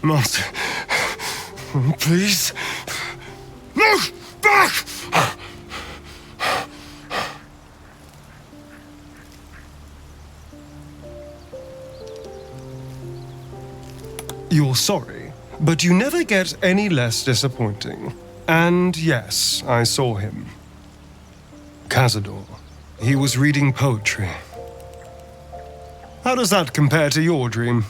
Not... Please? Move back! You're sorry, but you never get any less disappointing. And yes, I saw him. Cazador. He was reading poetry. How does that compare to your dream?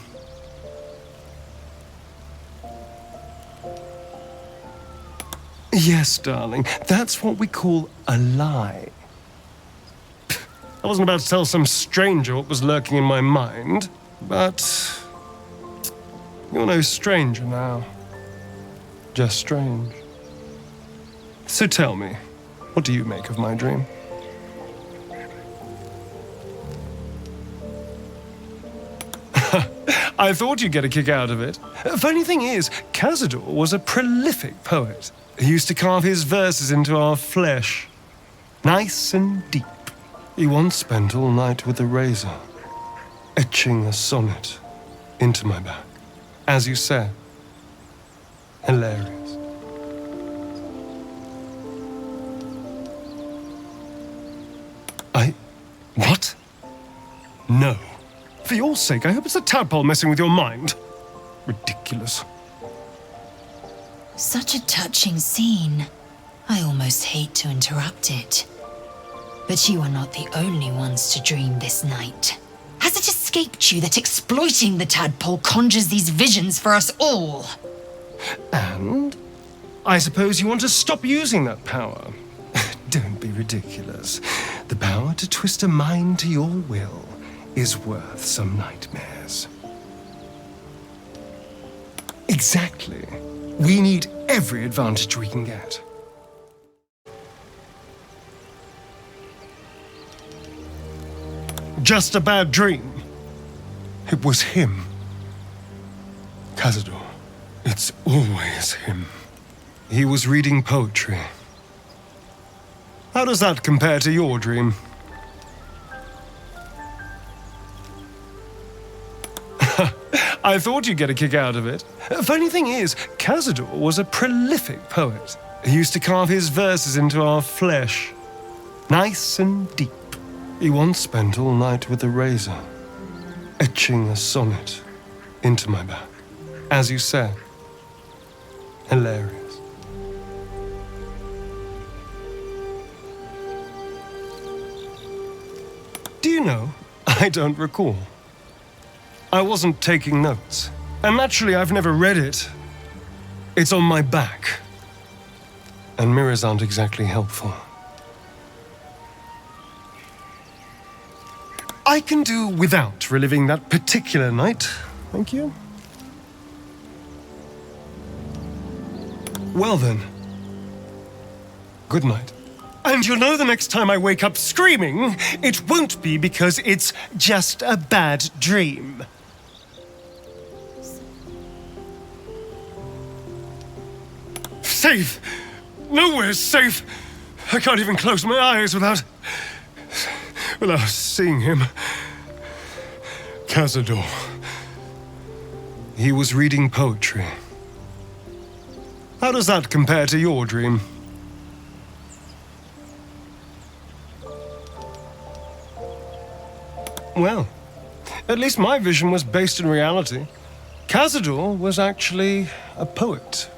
Yes, darling, that's what we call a lie. I wasn't about to tell some stranger what was lurking in my mind, but you're no stranger now. Just strange. So tell me, what do you make of my dream? I thought you'd get a kick out of it. Funny thing is, Cazador was a prolific poet. He used to carve his verses into our flesh. Nice and deep. He once spent all night with a razor, etching a sonnet into my back. As you said, hilarious. What? No. For your sake, I hope it's a tadpole messing with your mind. Ridiculous. Such a touching scene. I almost hate to interrupt it. But you are not the only ones to dream this night. Has it escaped you that exploiting the tadpole conjures these visions for us all? And? I suppose you want to stop using that power. Don't be ridiculous. The power to twist a mind to your will is worth some nightmares. Exactly. We need every advantage we can get. Just a bad dream. It was him. Cazador. It's always him. He was reading poetry. How does that compare to your dream? I thought you'd get a kick out of it. Funny thing is, Cazador was a prolific poet. He used to carve his verses into our flesh. Nice and deep. He once spent all night with a razor, etching a sonnet into my back. As you said, hilarious. Do you know, I don't recall. I wasn't taking notes, and naturally I've never read it. It's on my back, and mirrors aren't exactly helpful. I can do without reliving that particular night, thank you. Well then, good night. And you'll know the next time I wake up screaming, it won't be because it's just a bad dream. Safe! Nowhere's safe! I can't even close my eyes without seeing him. Cazador. He was reading poetry. How does that compare to your dream? Well, at least my vision was based in reality. Cazador was actually a poet.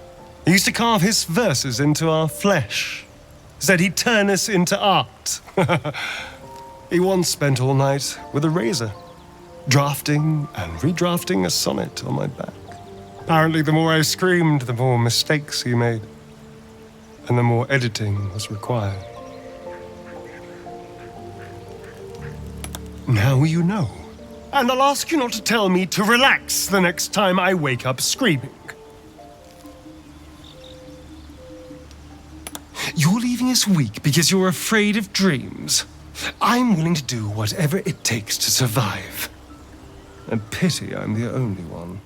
He used to carve his verses into our flesh. Said he'd turn us into art. He once spent all night with a razor, drafting and redrafting a sonnet on my back. Apparently, the more I screamed, the more mistakes he made, and the more editing was required. Now you know. And I'll ask you not to tell me to relax the next time I wake up screaming. You're leaving us weak because you're afraid of dreams. I'm willing to do whatever it takes to survive. A pity I'm the only one.